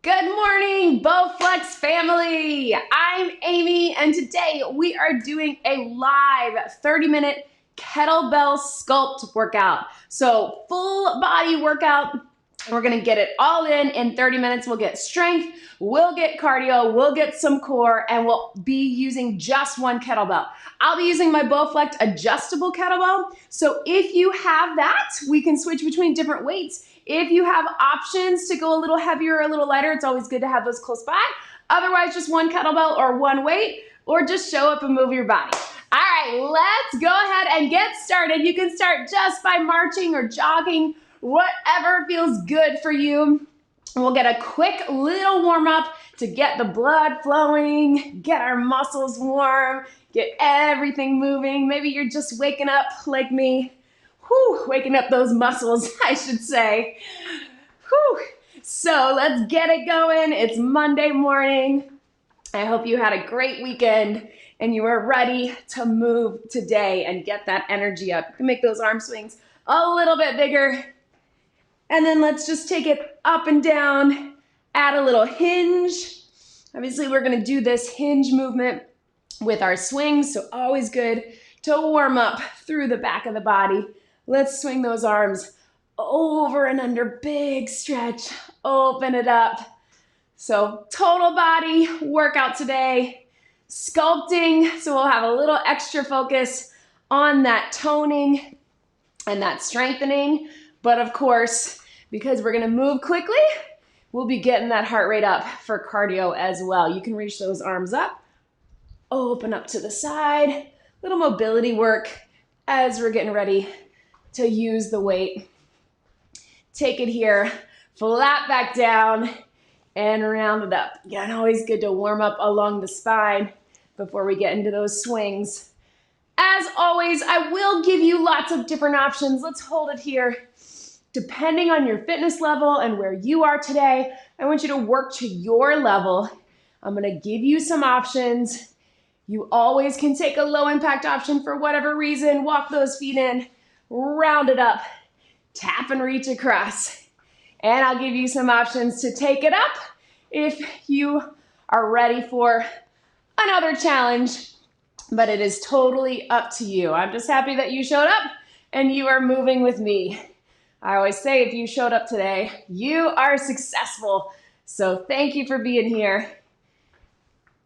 Good morning, Bowflex family. I'm Amy, and today we are doing a live 30-minute kettlebell sculpt workout. So full body workout. We're gonna get it all in 30 minutes. We'll get strength, we'll get cardio, we'll get some core, and we'll be using just one kettlebell. I'll be using my Bowflex adjustable kettlebell. So if you have that, we can switch between different weights. If you have options to go a little heavier or a little lighter, it's always good to have those close by. Otherwise, just one kettlebell or one weight, or just show up and move your body. All right, let's go ahead and get started. You can start just by marching or jogging, whatever feels good for you. We'll get a quick little warm up to get the blood flowing, get our muscles warm, get everything moving. Maybe you're just waking up like me. Waking up those muscles, I should say. So let's get it going. It's Monday morning. I hope you had a great weekend and you are ready to move today and get that energy up. You can make those arm swings a little bit bigger. And then let's just take it up and down, add a little hinge. Obviously, we're gonna do this hinge movement with our swings, so always good to warm up through the back of the body. Let's swing those arms over and under, big stretch, open it up. So total body workout today, sculpting, so we'll have a little extra focus on that toning and that strengthening. But of course, because we're gonna move quickly, we'll be getting that heart rate up for cardio as well. You can reach those arms up, open up to the side, little mobility work as we're getting ready to use the weight. Take it here, flat back down, and round it up. Again, always good to warm up along the spine before we get into those swings. As always, I will give you lots of different options. Let's hold it here. Depending on your fitness level and where you are today, I want you to work to your level. I'm gonna give you some options. You always can take a low impact option for whatever reason. Walk those feet in, round it up, tap and reach across. And I'll give you some options to take it up if you are ready for another challenge, but it is totally up to you. I'm just happy that you showed up and you are moving with me. I always say if you showed up today, you are successful. So thank you for being here.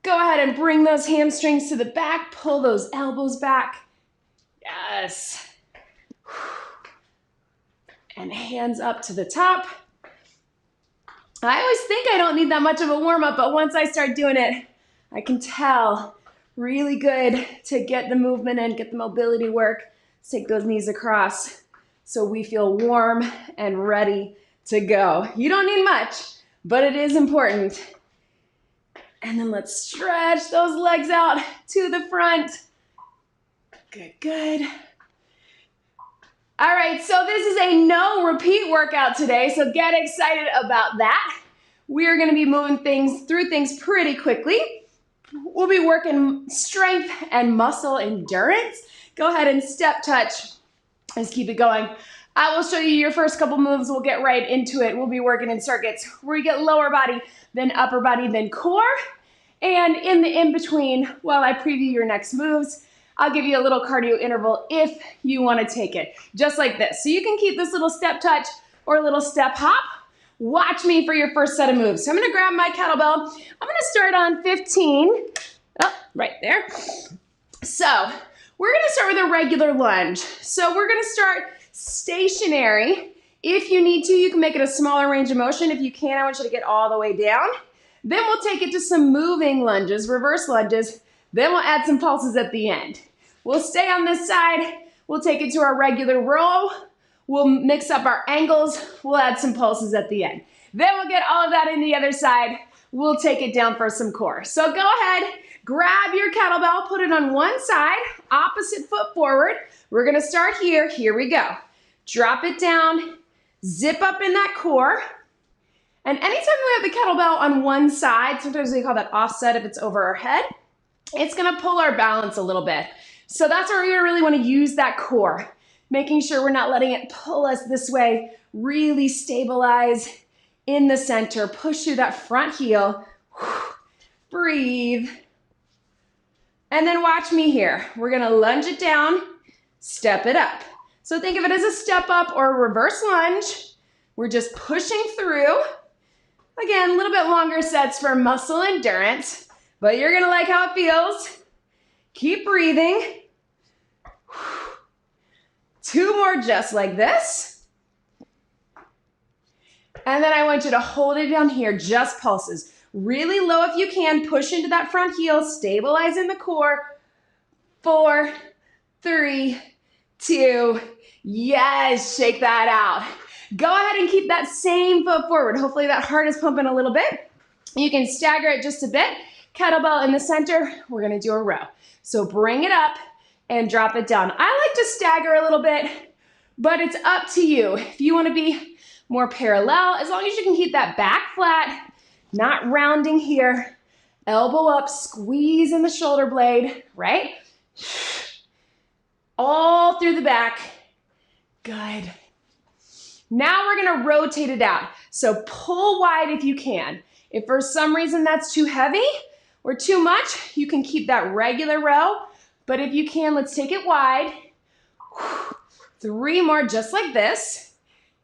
Go ahead and bring those hamstrings to the back, pull those elbows back. Yes. And hands up to the top. I always think I don't need that much of a warm-up, but once I start doing it, I can tell really good to get the movement in, get the mobility work. Let's take those knees across so we feel warm and ready to go. You don't need much, but it is important. And then let's stretch those legs out to the front. Good, good. All right, so this is a no repeat workout today, so get excited about that. We're gonna be moving through things pretty quickly. We'll be working strength and muscle endurance. Go ahead and step touch. Let's keep it going. I will show you your first couple moves. We'll get right into it. We'll be working in circuits where you get lower body, then upper body, then core. And in the in-between, while I preview your next moves, I'll give you a little cardio interval if you want to take it, just like this. So you can keep this little step touch or little step hop. Watch me for your first set of moves. So I'm going to grab my kettlebell. I'm going to start on 15. Oh, right there. So we're going to start with a regular lunge. So we're going to start stationary. If you need to, you can make it a smaller range of motion. If you can't, I want you to get all the way down. Then we'll take it to some moving lunges, reverse lunges. Then we'll add some pulses at the end. We'll stay on this side. We'll take it to our regular row. We'll mix up our angles. We'll add some pulses at the end. Then we'll get all of that in the other side. We'll take it down for some core. So go ahead, grab your kettlebell, put it on one side, opposite foot forward. We're gonna start here. Here we go. Drop it down, zip up in that core. And anytime we have the kettlebell on one side, sometimes we call that offset if it's over our head, it's gonna pull our balance a little bit. So that's where we really wanna use that core, making sure we're not letting it pull us this way, really stabilize in the center. Push through that front heel. Breathe. And then watch me here. We're gonna lunge it down, step it up. So think of it as a step up or a reverse lunge. We're just pushing through. Again, a little bit longer sets for muscle endurance, but you're gonna like how it feels. Keep breathing. 2 more just like this. And then I want you to hold it down here, just pulses. Really low if you can, push into that front heel, stabilize in the core. 4, 3, 2, yes, shake that out. Go ahead and keep that same foot forward. Hopefully that heart is pumping a little bit. You can stagger it just a bit. Kettlebell in the center, we're gonna do a row. So bring it up and drop it down. I like to stagger a little bit, but it's up to you. If you wanna be more parallel, as long as you can keep that back flat, not rounding here, elbow up, squeeze in the shoulder blade, right? All through the back, good. Now we're gonna rotate it out. So pull wide if you can. If for some reason that's too heavy or too much, you can keep that regular row, but if you can, let's take it wide. 3 more just like this.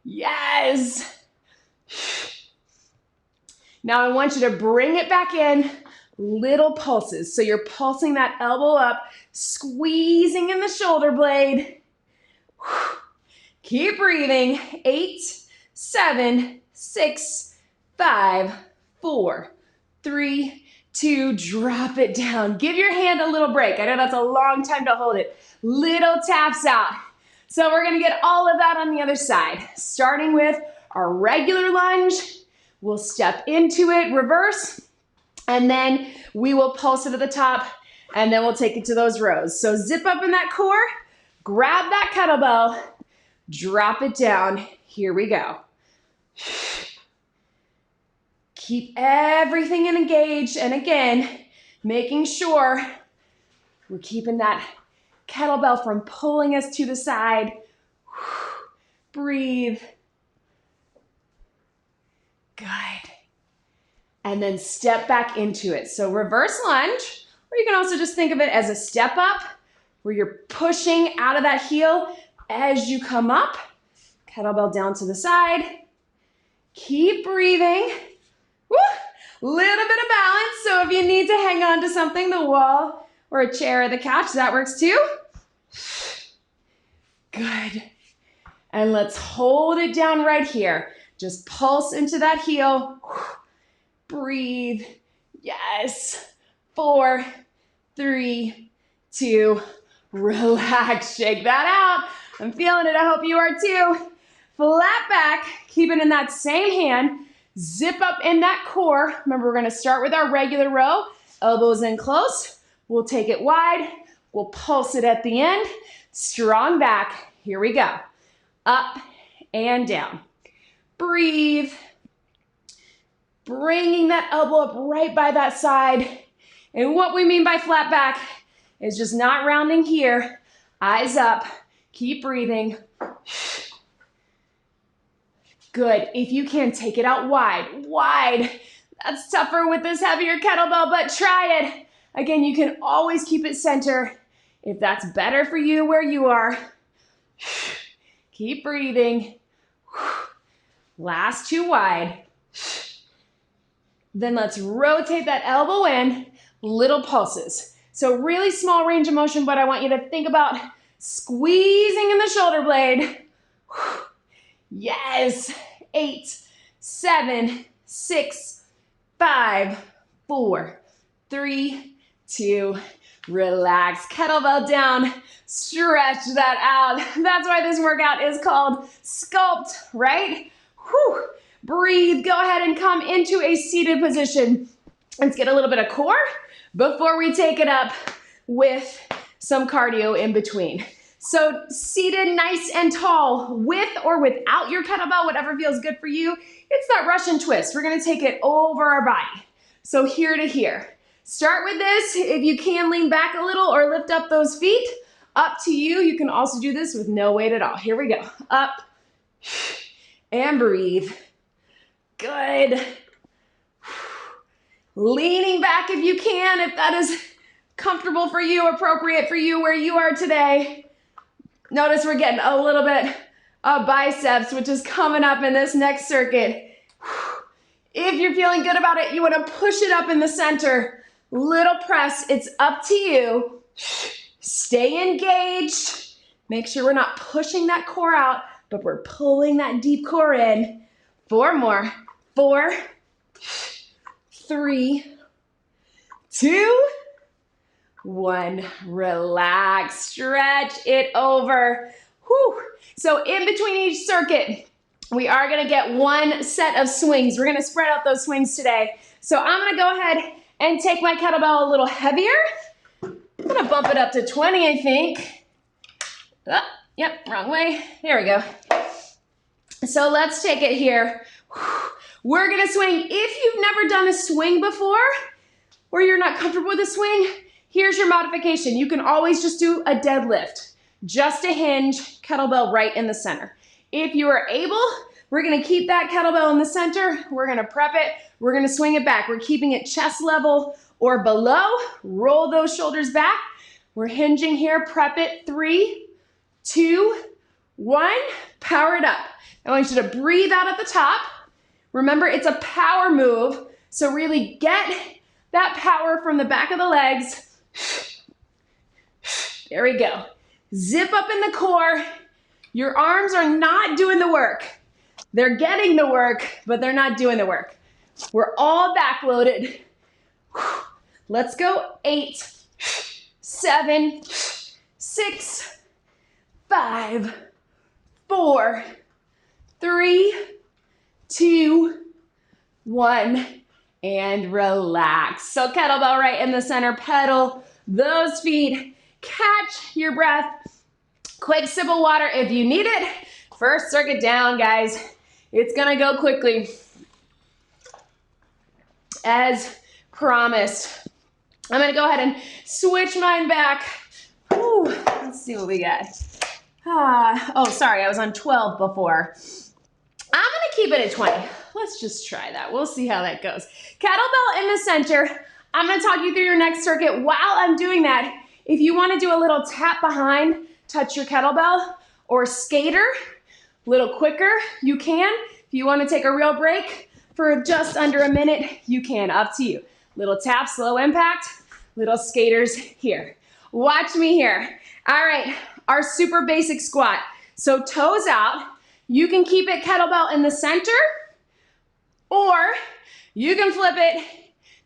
Yes. Now I want you to bring it back in, little pulses. So you're pulsing that elbow up, squeezing in the shoulder blade. Keep breathing. 8, 7, 6, 5, 4, 3, 2, drop it down. Give your hand a little break. I know that's a long time to hold it. Little taps out. So we're gonna get all of that on the other side. Starting with our regular lunge, we'll step into it, reverse, and then we will pulse it at the top, and then we'll take it to those rows. So zip up in that core, grab that kettlebell, drop it down. Here we go. Keep everything engaged, and again, making sure we're keeping that kettlebell from pulling us to the side. Breathe. Good. And then step back into it. So reverse lunge, or you can also just think of it as a step up where you're pushing out of that heel as you come up. Kettlebell down to the side. Keep breathing. Woo! Little bit of balance. So if you need to hang on to something, the wall or a chair or the couch, that works too. Good. And let's hold it down right here. Just pulse into that heel. Breathe. Yes. 4, 3, 2, relax. Shake that out. I'm feeling it. I hope you are too. Flat back. Keep it in that same hand. Zip up in that core. Remember, we're going to start with our regular row. Elbows in close. We'll take it wide. We'll pulse it at the end. Strong back. Here we go. Up and down. Breathe. Bringing that elbow up right by that side. And what we mean by flat back is just not rounding here. Eyes up. Keep breathing. Good. If you can, take it out wide. Wide. That's tougher with this heavier kettlebell, but try it. Again, you can always keep it center if that's better for you where you are. Keep breathing. Last 2 wide. Then let's rotate that elbow in, little pulses. So really small range of motion, but I want you to think about squeezing in the shoulder blade. Yes. 8, 7, 6, 5, 4, 3, 2, relax. Kettlebell down, stretch that out. That's why this workout is called Sculpt, right? Whew. Breathe, go ahead and come into a seated position. Let's get a little bit of core before we take it up with some cardio in between. So seated nice and tall, with or without your kettlebell, whatever feels good for you. It's that Russian twist. We're gonna take it over our body. So here to here. Start with this. If you can, lean back a little or lift up those feet. Up to you. You can also do this with no weight at all. Here we go. Up and breathe. Good. Leaning back if you can, if that is comfortable for you, appropriate for you, where you are today. Notice we're getting a little bit of biceps, which is coming up in this next circuit. If you're feeling good about it, you want to push it up in the center. Little press, it's up to you. Stay engaged. Make sure we're not pushing that core out, but we're pulling that deep core in. 4 more. 4, 3, 2, 1. Relax, stretch it over. Whew. So in between each circuit, we are gonna get 1 set of swings. We're gonna spread out those swings today. So I'm gonna go ahead and take my kettlebell a little heavier. I'm gonna bump it up to 20, I think. Oh, yep, wrong way. There we go. So let's take it here. We're gonna swing. If you've never done a swing before, or you're not comfortable with a swing, here's your modification. You can always just do a deadlift. Just a hinge, kettlebell right in the center. If you are able, we're gonna keep that kettlebell in the center. We're gonna prep it. We're gonna swing it back. We're keeping it chest level or below. Roll those shoulders back. We're hinging here. Prep it. 3, 2, 1. Power it up. I want you to breathe out at the top. Remember, it's a power move, so really get that power from the back of the legs. There we go. Zip up in the core. Your arms are not doing the work. They're getting the work, but they're not doing the work. We're all backloaded. Let's go. 8, 7, 6, 5, 4, 3, 2, 1, and relax. So kettlebell right in the center, pedal those feet, catch your breath. Quick sip of water if you need it. First circuit down, guys. It's gonna go quickly. As promised. I'm gonna go ahead and switch mine back. Whew. Let's see what we got. Oh, sorry, I was on 12 before. I'm gonna keep it at 20. Let's just try that. We'll see how that goes. Kettlebell in the center. I'm gonna talk you through your next circuit. While I'm doing that, if you wanna do a little tap behind, touch your kettlebell, or skater, a little quicker, you can. If you wanna take a real break for just under a minute, you can, up to you. Little tap, slow impact, little skaters here. Watch me here. All right, our super basic squat. So toes out. You can keep it kettlebell in the center, or you can flip it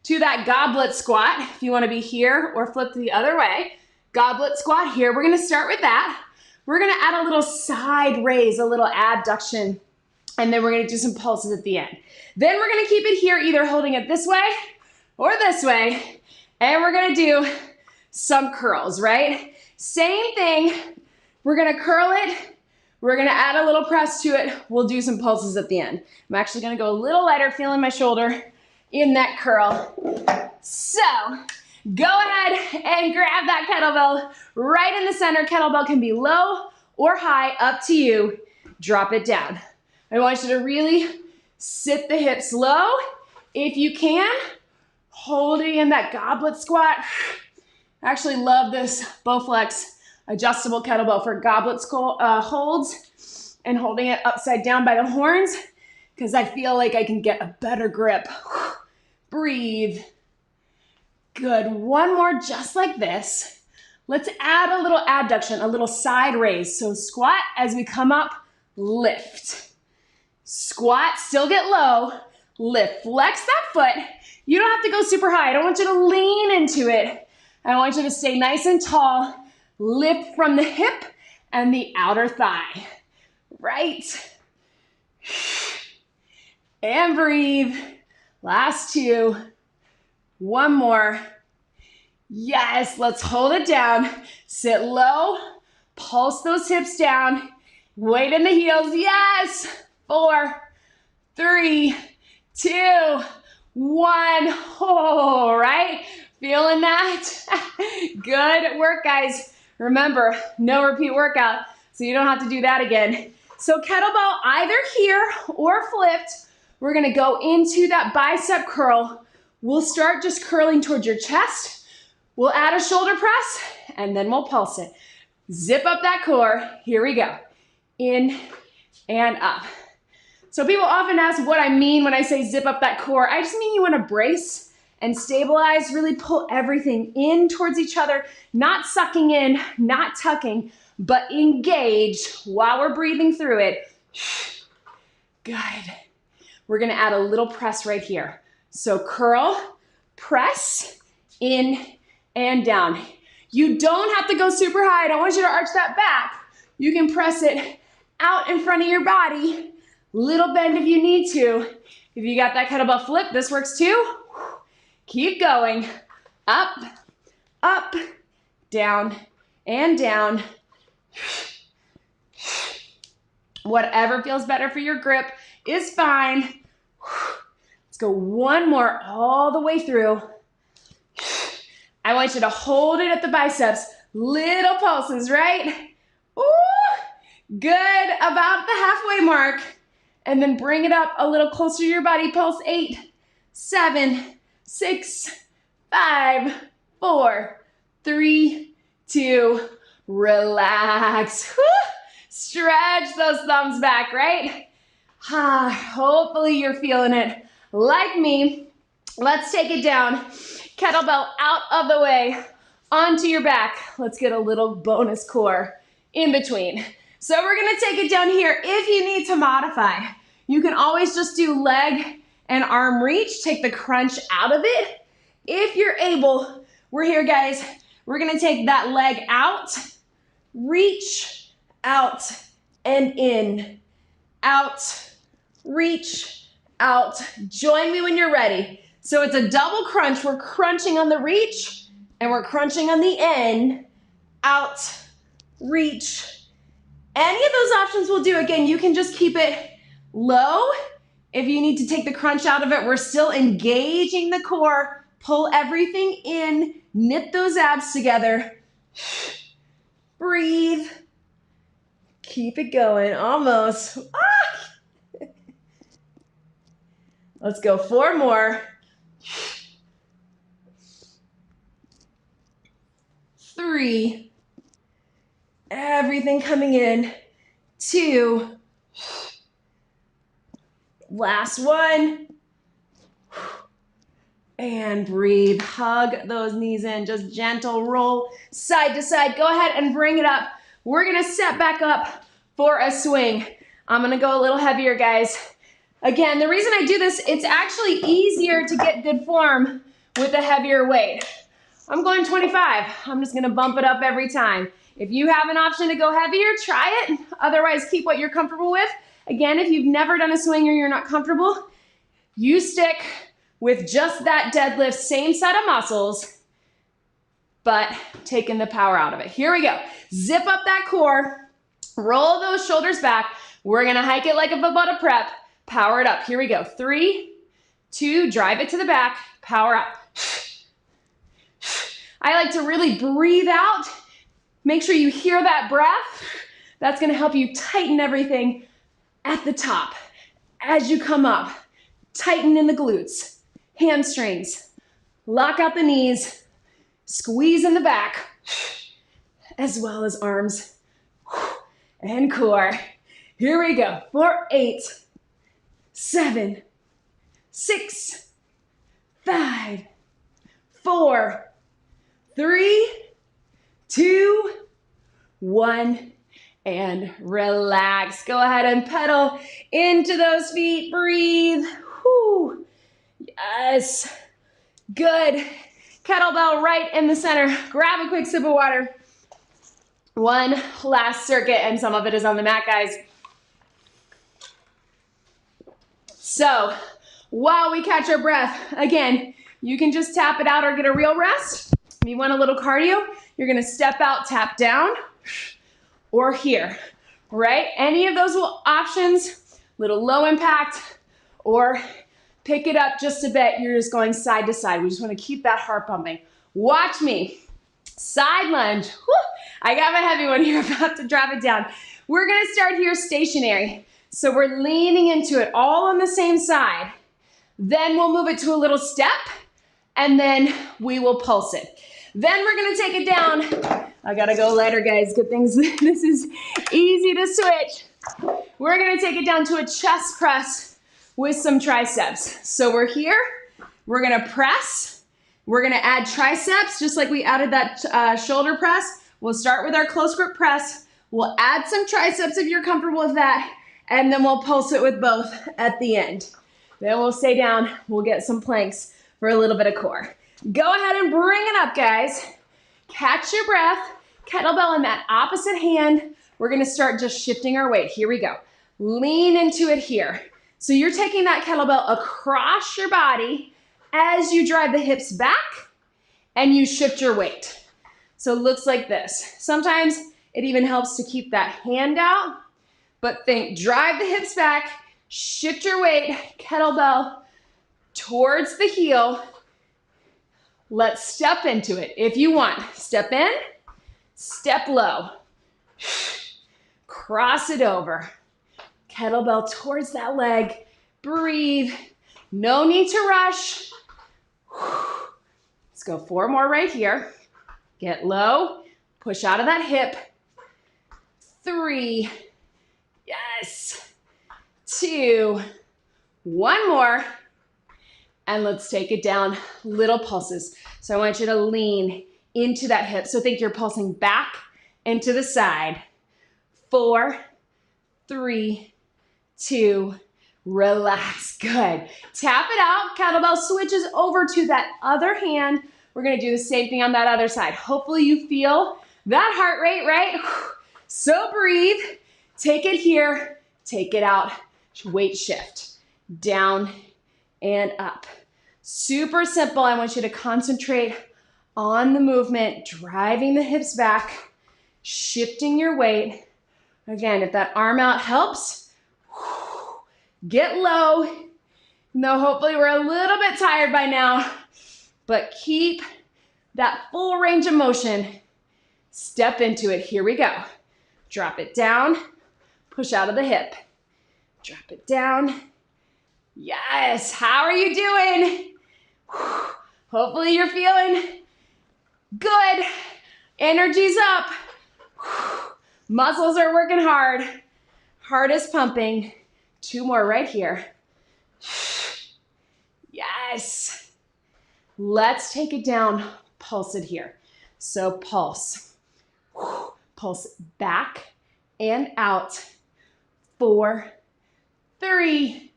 to that goblet squat if you want to be here, or flip the other way. Goblet squat here. We're going to start with that. We're going to add a little side raise, a little abduction, and then we're going to do some pulses at the end. Then we're going to keep it here, either holding it this way or this way, and we're going to do some curls, right? Same thing. We're going to curl it. We're gonna add a little press to it. We'll do some pulses at the end. I'm actually gonna go a little lighter, feeling my shoulder in that curl. So, go ahead and grab that kettlebell right in the center. Kettlebell can be low or high, up to you. Drop it down. I want you to really sit the hips low. If you can, holding in that goblet squat. I actually love this Bowflex adjustable kettlebell for goblet holds and holding it upside down by the horns, because I feel like I can get a better grip. Breathe. Good. One more just like this. Let's add a little abduction, a little side raise. So squat as we come up, lift. Squat, still get low, lift. Flex that foot. You don't have to go super high. I don't want you to lean into it. I want you to stay nice and tall. Lift from the hip and the outer thigh. Right. And breathe. Last 2. One more. Yes, let's hold it down. Sit low. Pulse those hips down. Weight in the heels. Yes. 4, 3, 2, 1. All right. Feeling that? Good work, guys. Remember, no repeat workout, so you don't have to do that again. So kettlebell either here or flipped. we're gonna go into that bicep curl. We'll start just curling towards your chest. We'll add a shoulder press, and then we'll pulse it. Zip up that core. Here we go. In and up. So people often ask what I mean when I say zip up that core. I just mean you want to brace and stabilize, really pull everything in towards each other, not sucking in, not tucking, but engage while we're breathing through it. Good. We're gonna add a little press right here. So curl, press, in and down. You don't have to go super high. I don't want you to arch that back. You can press it out in front of your body. Little bend if you need to. If you got that kettlebell flip, this works too. Keep going. Up, up, down, and down. Whatever feels better for your grip is fine. Let's go one more all the way through. I want you to hold it at the biceps. Little pulses, right? Ooh, good, about the halfway mark. And then bring it up a little closer to your body. Pulse 8, 7, 6, 5, 4, 3, 2, relax. Woo! Stretch those thumbs back, right? Hopefully you're feeling it like me. Let's take it down. Kettlebell out of the way, onto your back. Let's get a little bonus core in between. So we're gonna take it down here. If you need to modify, you can always just do leg and arm reach. Take the crunch out of it. If you're able, we're here, guys. We're gonna take that leg out, reach, out, and in. Out, reach, out. Join me when you're ready. So it's a double crunch. We're crunching on the reach, and we're crunching on the in. Out, reach. Any of those options will do. Again, you can just keep it low. If you need to take the crunch out of it, we're still engaging the core. Pull everything in, knit those abs together. Breathe. Keep it going, almost. Let's go 4 more. 3. Everything coming in. 2. Last one. And breathe. Hug those knees in. Just gentle roll side to side. Go ahead and bring it up. We're gonna step back up for a swing. I'm gonna go a little heavier, guys. Again, the reason I do this, it's actually easier to get good form with a heavier weight. I'm going 25. I'm just gonna bump it up every time. If you have an option to go heavier, try it. Otherwise, keep what you're comfortable with. Again, if you've never done a swing or you're not comfortable, you stick with just that deadlift, same set of muscles, but taking the power out of it. Here we go. Zip up that core, roll those shoulders back. We're gonna hike it like a football to prep. Power it up. Here we go. 3, 2, drive it to the back, power up. I like to really breathe out. Make sure you hear that breath. That's gonna help you tighten everything at the top. As you come up, tighten in the glutes, hamstrings, lock out the knees, squeeze in the back, as well as arms and core. Here we go. For 8, 7, 6, 5, 4, 3, 2, 1, and relax. Go ahead and pedal into those feet. Breathe. Whew. Yes. Good. Kettlebell right in the center. Grab a quick sip of water. One last circuit, and some of it is on the mat, guys. So while we catch our breath, again, you can just tap it out or get a real rest. If you want a little cardio, you're gonna step out, tap down, or here, right? Any of those options, little low impact, or pick it up just a bit. You're just going side to side. We just wanna keep that heart pumping. Watch me. Side lunge. Whew. I got my heavy one here, about to drop it down. We're gonna start here stationary. So we're leaning into it all on the same side. Then we'll move it to a little step, and then we will pulse it. Then we're gonna take it down. I gotta go lighter, guys. Good things, this is easy to switch. We're gonna take it down to a chest press with some triceps. So we're here, we're gonna press, we're gonna add triceps, just like we added that shoulder press. We'll start with our close grip press. We'll add some triceps if you're comfortable with that, and then we'll pulse it with both at the end. Then we'll stay down, we'll get some planks for a little bit of core. Go ahead and bring it up, guys. Catch your breath, kettlebell in that opposite hand. We're gonna start just shifting our weight. Here we go. Lean into it here. So you're taking that kettlebell across your body as you drive the hips back and you shift your weight. So it looks like this. Sometimes it even helps to keep that hand out, but think, drive the hips back, shift your weight, kettlebell towards the heel. Let's step into it. If you want, step in, step low. Cross it over. Kettlebell towards that leg. Breathe. No need to rush. Let's go 4 more right here. Get low. Push out of that hip. 3. Yes. 2. 1 more. And let's take it down. Little pulses. So I want you to lean into that hip. So think you're pulsing back and to the side. 4, 3, 2, relax. Good. Tap it out. Kettlebell switches over to that other hand. We're going to do the same thing on that other side. Hopefully you feel that heart rate, right? So breathe. Take it here. Take it out. Weight shift. Down and up. Super simple. I want you to concentrate on the movement, driving the hips back, shifting your weight. Again, if that arm out helps, get low. No, hopefully we're a little bit tired by now, but keep that full range of motion. Step into it. Here we go. Drop it down, push out of the hip. Drop it down. Yes, how are you doing? Hopefully you're feeling good. Energy's up. Muscles are working hard. Heart is pumping. 2 more right here. Yes. Let's take it down. Pulse it here. So pulse. Pulse back and out. 4, 3,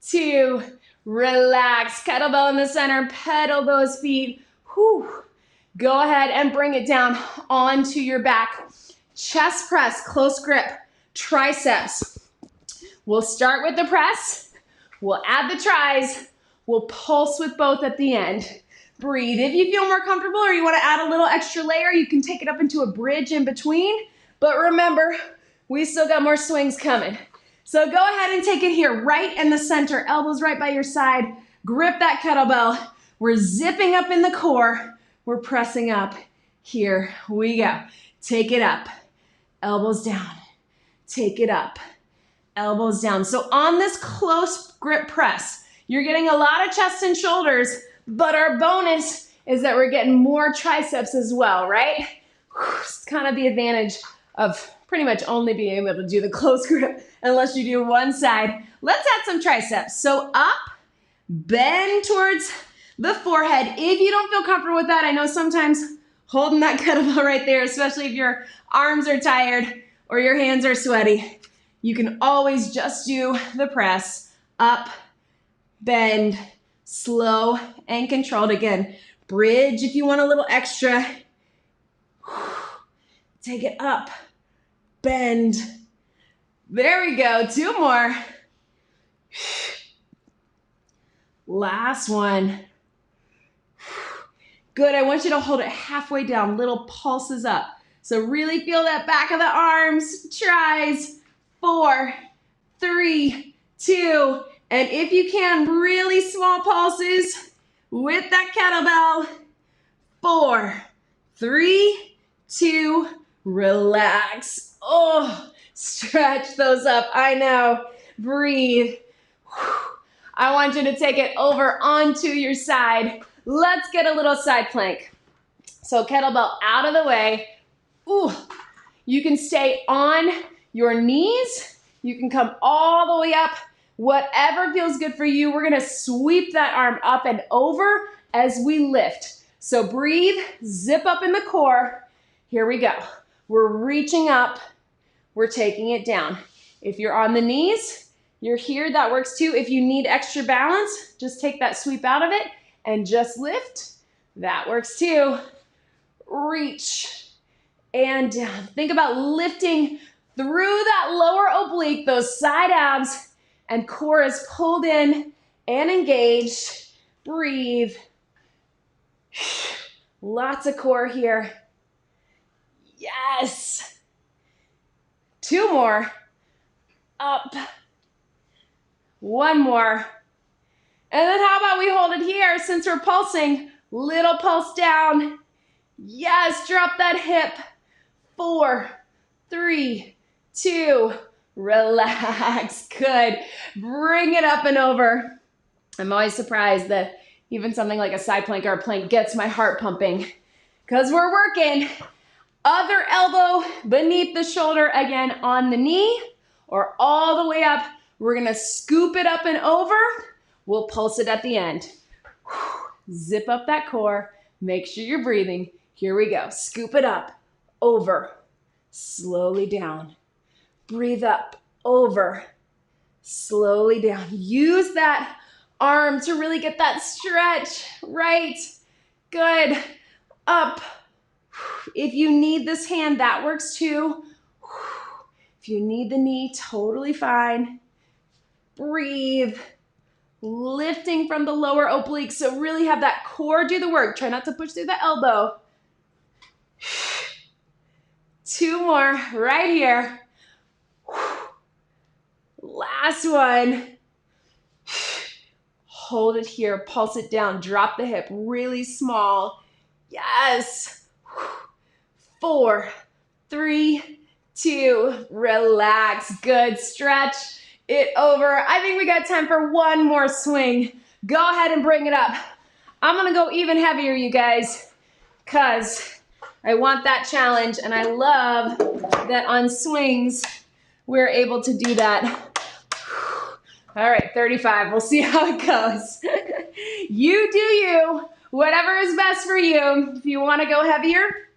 2, relax. Kettlebell in the center, pedal those feet. Whew. Go ahead and bring it down onto your back. Chest press, close grip, triceps. We'll start with the press. We'll add the tries. We'll pulse with both at the end. Breathe. If you feel more comfortable or you want to add a little extra layer, you can take it up into a bridge in between. But remember, we still got more swings coming. So go ahead and take it here, right in the center, elbows right by your side. Grip that kettlebell. We're zipping up in the core. We're pressing up. Here we go. Take it up, elbows down. Take it up, elbows down. So on this close grip press, you're getting a lot of chest and shoulders, but our bonus is that we're getting more triceps as well, right? It's kind of the advantage of pretty much only being able to do the close grip unless you do one side. Let's add some triceps. So up, bend towards the forehead. If you don't feel comfortable with that, I know sometimes holding that kettlebell right there, especially if your arms are tired or your hands are sweaty, you can always just do the press. Up, bend, slow and controlled. Again, bridge if you want a little extra. Take it up, bend. There we go, 2 more. Last one. Good, I want you to hold it halfway down, little pulses up. So really feel that back of the arms, tries. 4, 3, 2, and if you can, really small pulses with that kettlebell. 4, 3, 2, relax. Oh, stretch those up. I know breathe. I want you to take it over onto your side. Let's get a little side plank. So kettlebell out of the way. Ooh. You can stay on your knees. You can come all the way up. Whatever feels good for you. We're gonna sweep that arm up and over as we lift. So breathe, zip up in the core. Here we go. We're reaching up. We're taking it down. If you're on the knees, you're here, that works too. If you need extra balance, just take that sweep out of it and just lift. That works too. Reach and down. Think about lifting through that lower oblique, those side abs, and core is pulled in and engaged. Breathe. Lots of core here. Yes. 2 more. Up. 1 more. And then how about we hold it here since we're pulsing? Little pulse down. Yes, drop that hip. 4, 3, 2, relax. Good. Bring it up and over. I'm always surprised that even something like a side plank or a plank gets my heart pumping because we're working. Other elbow beneath the shoulder again on the knee or all the way up. We're gonna scoop it up and over. We'll pulse it at the end. Zip up that core. Make sure you're breathing. Here we go. Scoop it up. Over, slowly down. Breathe up, over, slowly down. Use that arm to really get that stretch, right? Good, up. If you need this hand, that works too. If you need the knee, totally fine. Breathe, lifting from the lower oblique, so really have that core do the work. Try not to push through the elbow. 2 more right here. Last one. Hold it here, pulse it down, drop the hip really small. Yes. 4, 3, 2, relax. Good, stretch it over. I think we got time for 1 more swing. Go ahead and bring it up. I'm gonna go even heavier, you guys, because I want that challenge, and I love that on swings, we're able to do that. All right, 35, we'll see how it goes. You do you, whatever is best for you. If you wanna go heavier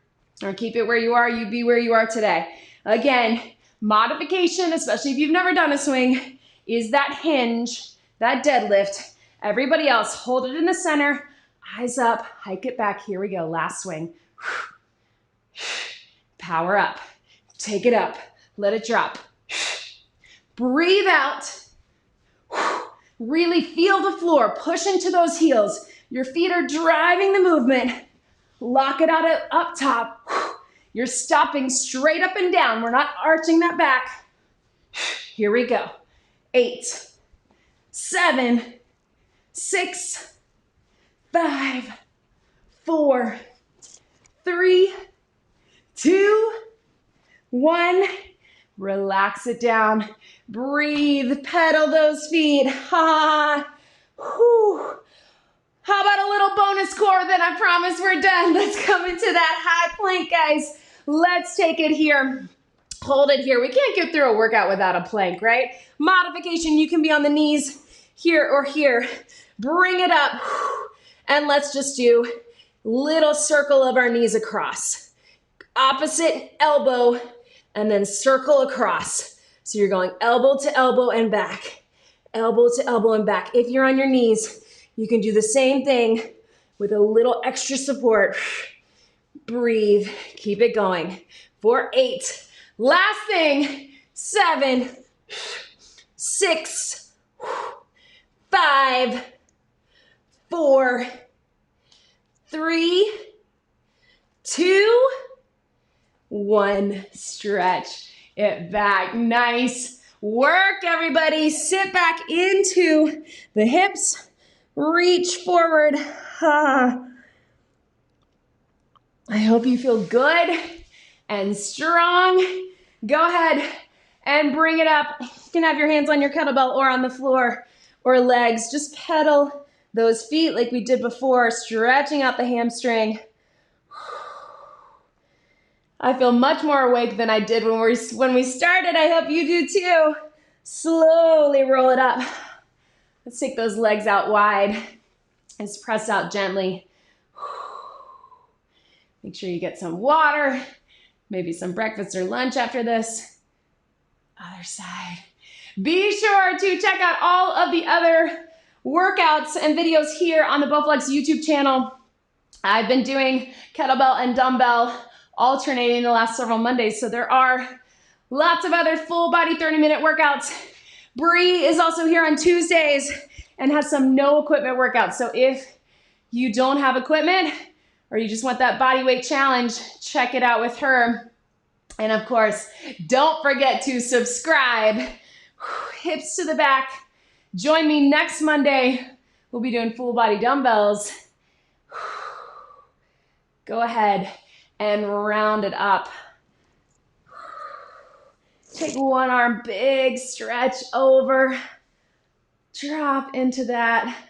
or keep it where you are, you be where you are today. Again, modification, especially if you've never done a swing, is that hinge, that deadlift. Everybody else, hold it in the center, eyes up, hike it back. Here we go, last swing. Power up, take it up, let it drop. Breathe out, really feel the floor, push into those heels. Your feet are driving the movement. Lock it out up top. You're stopping straight up and down. We're not arching that back. Here we go. 8, 7, 6, 5, 4, 3, 2, 1. Relax it down. Breathe. Pedal those feet. Ha. Whew. How about a little bonus core? Then I promise we're done. Let's come into that high plank, guys. Let's take it here. Hold it here. We can't get through a workout without a plank, right? Modification, you can be on the knees here or here. Bring it up. And let's just do little circle of our knees across. Opposite elbow, and then circle across. So you're going elbow to elbow and back. Elbow to elbow and back. If you're on your knees, you can do the same thing with a little extra support. Breathe, keep it going. For 8, last thing, 7, 6, 5, 4, 3, 2, 1. Stretch it back. Nice work, everybody. Sit back into the hips. Reach forward. I hope you feel good and strong. Go ahead and bring it up. You can have your hands on your kettlebell or on the floor or legs. Just pedal those feet like we did before, stretching out the hamstring. I feel much more awake than I did when we started. I hope you do too. Slowly roll it up. Let's take those legs out wide. Just press out gently. Make sure you get some water, maybe some breakfast or lunch after this. Other side. Be sure to check out all of the other workouts and videos here on the Bowflex YouTube channel. I've been doing kettlebell and dumbbell alternating the last several Mondays, so there are lots of other full body 30-minute workouts. Bree is also here on Tuesdays and has some no equipment workouts. So if you don't have equipment or you just want that body weight challenge, check it out with her. And of course, don't forget to subscribe. Hips to the back. Join me next Monday. We'll be doing full body dumbbells. Go ahead and round it up. Take one arm, big stretch over. Drop into that.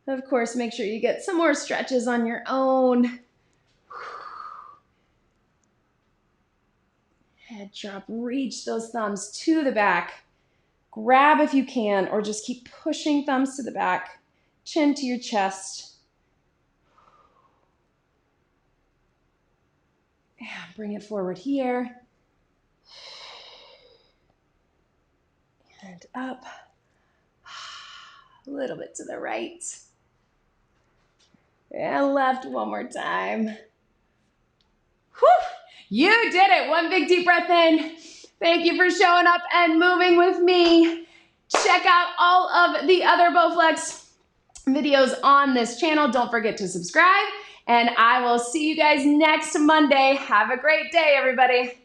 Of course, make sure you get some more stretches on your own. Head drop, reach those thumbs to the back. Grab if you can, or just keep pushing thumbs to the back, chin to your chest. And bring it forward here. And up. A little bit to the right. And left one more time. Whew. You did it. One big deep breath in. Thank you for showing up and moving with me. Check out all of the other Bowflex videos on this channel. Don't forget to subscribe, and I will see you guys next Monday. Have a great day, everybody.